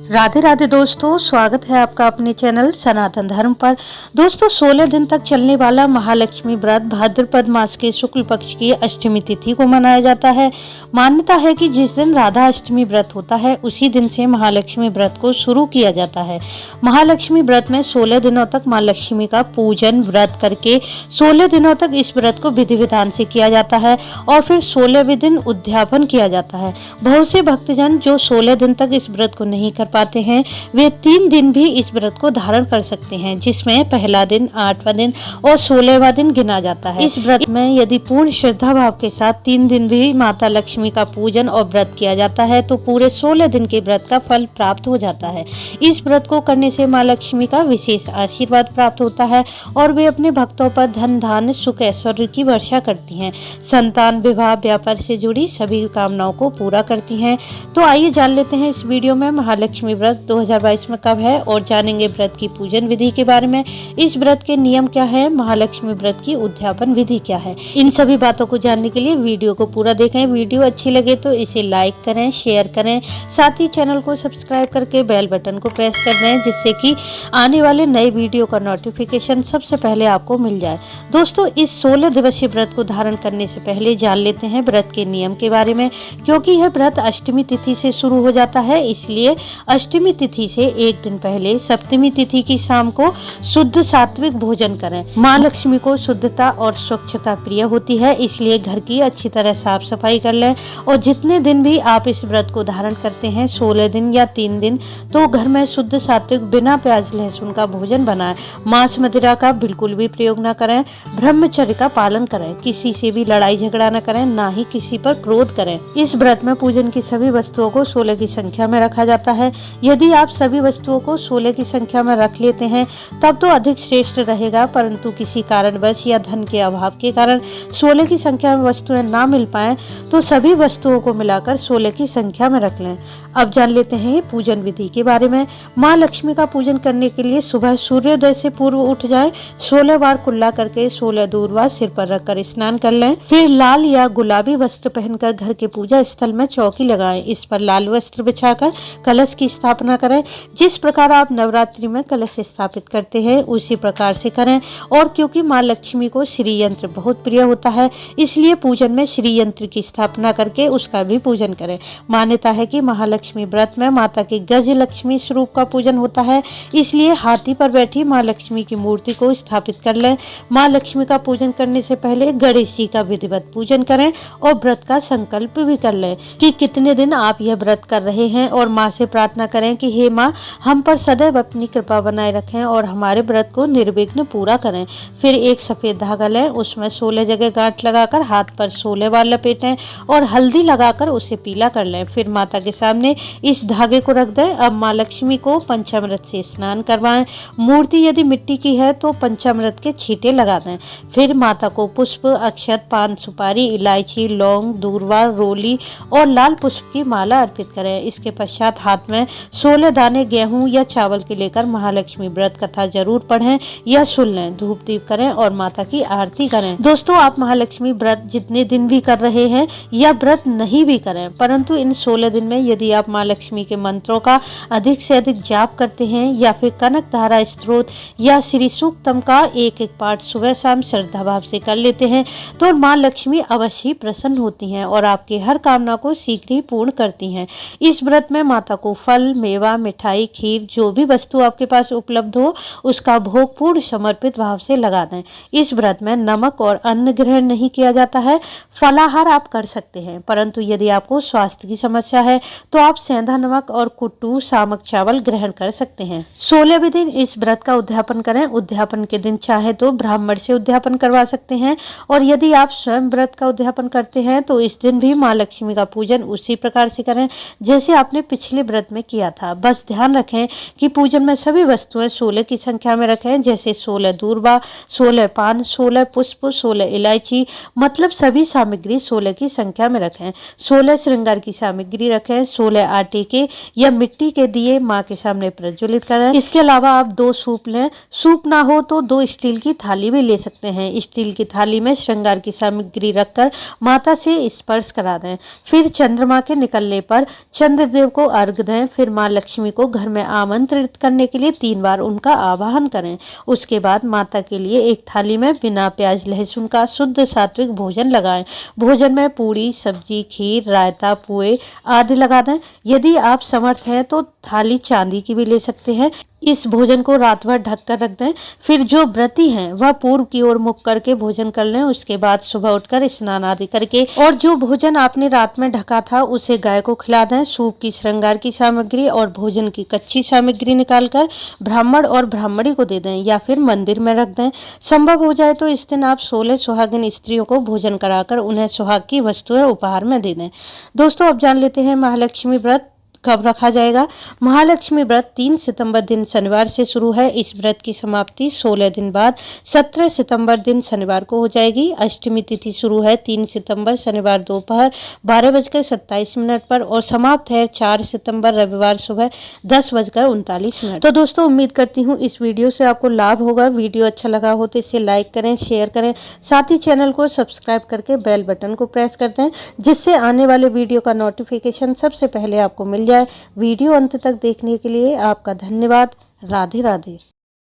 राधे राधे दोस्तों, स्वागत है आपका अपने चैनल सनातन धर्म पर। दोस्तों 16 दिन तक चलने वाला महालक्ष्मी व्रत भाद्रपद मास के शुक्ल पक्ष की अष्टमी तिथि को मनाया जाता है। मान्यता है कि जिस दिन राधा अष्टमी व्रत होता है उसी दिन से महालक्ष्मी व्रत को शुरू किया जाता है। महालक्ष्मी व्रत में 16 दिनों तक माँ लक्ष्मी का पूजन व्रत करके 16 दिनों तक इस व्रत को विधि विधान से किया जाता है और फिर 16वें दिन उद्यापन किया जाता है। बहुत से भक्तजन जो 16 दिन तक इस व्रत को नहीं कर पाते हैं वे 3 दिन भी इस व्रत को धारण कर सकते हैं, जिसमें पहला दिन, 8वां दिन और 16वां दिन गिना जाता है। इस व्रत में यदि पूर्ण श्रद्धा भाव के साथ 3 दिन भी माता लक्ष्मी का पूजन और व्रत किया जाता है तो पूरे 16 दिन के व्रत का फल प्राप्त हो जाता है। इस व्रत को करने से माँ लक्ष्मी का विशेष आशीर्वाद प्राप्त होता है और वे अपने भक्तों पर धन धान्य सुख ऐश्वर्य की वर्षा करती हैं। संतान, विवाह, व्यापार से जुड़ी सभी कामनाओं को पूरा करती हैं। तो आइए जान लेते हैं इस वीडियो में महालक्ष्मी व्रत 2022 में कब है और जानेंगे व्रत की पूजन विधि के बारे में। इस व्रत के नियम क्या है, महालक्ष्मी व्रत की उद्यापन विधि क्या है। इन सभी बातों को जानने के लिए वीडियो को पूरा देखें। वीडियो अच्छी लगे तो इसे लाइक करें, शेयर करें, साथ ही चैनल को सब्सक्राइब करके बेल बटन को प्रेस कर दें, जिससे कि आने वाले नए वीडियो का नोटिफिकेशन सबसे पहले आपको मिल जाए। दोस्तों इस 16 दिवसीय व्रत को धारण करने से पहले जान लेते हैं व्रत के नियम के बारे में। क्योंकि यह व्रत अष्टमी तिथि से शुरू हो जाता है, इसलिए अष्टमी तिथि से एक दिन पहले सप्तमी तिथि की शाम को शुद्ध सात्विक भोजन करें। माँ लक्ष्मी को शुद्धता और स्वच्छता प्रिय होती है, इसलिए घर की अच्छी तरह साफ सफाई कर लें। और जितने दिन भी आप इस व्रत को धारण करते हैं, 16 दिन या 3 दिन, तो घर में शुद्ध सात्विक बिना प्याज लहसुन का भोजन बनाएं। मांस मदिरा का बिल्कुल भी प्रयोग न करें। ब्रह्मचर्य का पालन करें। किसी से भी लड़ाई झगड़ा न करें, ना ही किसी पर क्रोध करें। इस व्रत में पूजन की सभी वस्तुओं को 16 की संख्या में रखा जाता है। यदि आप सभी वस्तुओं को 16 की संख्या में रख लेते हैं तब तो अधिक श्रेष्ठ रहेगा, परंतु किसी कारणवश या धन के अभाव के कारण 16 की संख्या में वस्तुएं ना मिल पाए तो सभी वस्तुओं को मिलाकर 16 की संख्या में रख लें। अब जान लेते हैं पूजन विधि के बारे में। माँ लक्ष्मी का पूजन करने के लिए सुबह सूर्योदय से पूर्व उठ जाएं। 16 बार कुल्ला करके 16 दूर्वा सिर पर रखकर स्नान कर लें। फिर लाल या गुलाबी वस्त्र पहनकर घर के पूजा स्थल में चौकी लगाएं। इस पर लाल वस्त्र बिछाकर कलश की स्थापना करें। जिस प्रकार आप नवरात्रि में कलश स्थापित करते हैं उसी प्रकार से करें। और क्योंकि माँ लक्ष्मी को श्री यंत्र बहुत प्रिय होता है, इसलिए पूजन में श्री यंत्र की स्थापना करके उसका भी पूजन करें। मान्यता है कि महालक्ष्मी व्रत में माता के गज लक्ष्मी स्वरूप का पूजन होता है, इसलिए हाथी पर बैठी माँ लक्ष्मी की मूर्ति को स्थापित कर लें। माँ लक्ष्मी का पूजन करने से पहले गणेश जी का विधिवत पूजन करें और व्रत का संकल्प भी कर लें कि कितने दिन आप यह व्रत कर रहे हैं और माँ से प्रार्थना करें कि हे माँ, हम पर सदैव अपनी कृपा बनाए रखें और हमारे व्रत को निर्विघ्न पूरा करें। फिर एक सफेद धागा लें, उसमें 16 जगह गांठ लगाकर हाथ पर 16 बार लपेटें और हल्दी लगाकर उसे पीला कर लें। फिर माता के सामने इस धागे को रख दें। अब माँ लक्ष्मी को पंचामृत से स्नान करवाएं। मूर्ति यदि मिट्टी की है तो पंचामृत के छींटे लगा दें। फिर माता को पुष्प, अक्षत, पान, सुपारी, इलायची, लौंग, दूर्वा, रोली और लाल पुष्प की माला अर्पित करें। इसके पश्चात हाथ में 16 दाने गेहूं या चावल के लेकर महालक्ष्मी व्रत कथा जरूर पढ़ें या सुन लें। धूप दीप करें और माता की आरती करें। दोस्तों आप महालक्ष्मी व्रत जितने दिन भी कर रहे हैं या व्रत नहीं भी करें, परंतु इन 16 दिन में यदि आप माँ लक्ष्मी के मंत्रों का अधिक से अधिक जाप करते हैं या फिर कनक धारा स्त्रोत या श्री सूक्तम का एक एक पाठ सुबह शाम श्रद्धा भाव से कर लेते हैं तो माँ लक्ष्मी अवश्य प्रसन्न होती हैं और आपकी हर कामना को शीघ्र ही पूर्ण करती हैं। इस व्रत में माता को फल, मेवा, मिठाई, खीर, जो भी वस्तु आपके पास उपलब्ध हो उसका भोग पूर्ण समर्पित भाव से लगा दें। इस व्रत में नमक और अन्न ग्रहण नहीं किया जाता है। फलाहार आप कर सकते हैं, परंतु यदि आपको स्वास्थ्य की समस्या है तो आप सेंधा नमक और कुट्टू सामक चावल ग्रहण कर सकते हैं। 16वें दिन इस व्रत का उद्यापन करें। उद्यापन के दिन चाहे तो ब्राह्मण से उद्यापन करवा सकते हैं और यदि आप स्वयं व्रत का उद्यापन करते हैं तो इस दिन भी माँ लक्ष्मी का पूजन उसी प्रकार से करें जैसे आपने पिछले व्रत में किया था। बस ध्यान रखें कि पूजन में सभी वस्तुएं 16 की संख्या में रखें, जैसे 16 दूर्वा, 16 पान, 16 पुष्प, 16 इलायची, मतलब सभी सामग्री 16 की संख्या में रखें। 16 श्रृंगार की सामग्री रखें। 16 आटे के या मिट्टी के दिए माँ के सामने प्रज्वलित करें। इसके अलावा आप 2 सूप लें। सूप ना हो तो 2 स्टील की थाली भी ले सकते हैं। स्टील की थाली में श्रृंगार की सामग्री रखकर माता से स्पर्श करा दें। फिर चंद्रमा के निकलने पर चंद्रदेव को अर्घ दें। फिर माँ लक्ष्मी को घर में आमंत्रित करने के लिए 3 बार उनका आवाहन करें। उसके बाद माता के लिए एक थाली में बिना प्याज लहसुन का शुद्ध सात्विक भोजन लगाएं। भोजन में पूरी, सब्जी, खीर, रायता, पुए आदि लगा दें। यदि आप समर्थ हैं तो थाली चांदी की भी ले सकते हैं। इस भोजन को रात भर ढक कर रख दें। फिर जो व्रती हैं वह पूर्व की ओर मुख करके भोजन कर लें। उसके बाद सुबह उठकर स्नान आदि करके और जो भोजन आपने रात में ढका था उसे गाय को खिला दें। सूप की, श्रृंगार की सामग्री और भोजन की कच्ची सामग्री निकालकर ब्राह्मण और ब्राह्मणी को दे दें या फिर मंदिर में रख दें। संभव हो जाए तो इस दिन आप 16 सुहागिन स्त्रियों को भोजन कराकर उन्हें सुहाग की वस्तुएं उपहार में दे दें। दोस्तों, अब जान लेते हैं महालक्ष्मी व्रत कब रखा जाएगा। महालक्ष्मी व्रत 3 सितंबर दिन शनिवार से शुरू है। इस व्रत की समाप्ति 16 दिन बाद 17 सितंबर दिन शनिवार को हो जाएगी। अष्टमी तिथि शुरू है 3 सितंबर शनिवार दोपहर 12:27 पर और समाप्त है 4 सितंबर रविवार सुबह 10:39। तो दोस्तों, उम्मीद करती हूँ इस वीडियो से आपको लाभ होगा। वीडियो अच्छा लगा हो तो इसे लाइक करें, शेयर करें, साथ ही चैनल को सब्सक्राइब करके बेल बटन को प्रेस कर दें, जिससे आने वाले वीडियो का नोटिफिकेशन सबसे पहले आपको मिल जाए। वीडियो अंत तक देखने के लिए आपका धन्यवाद। राधे राधे।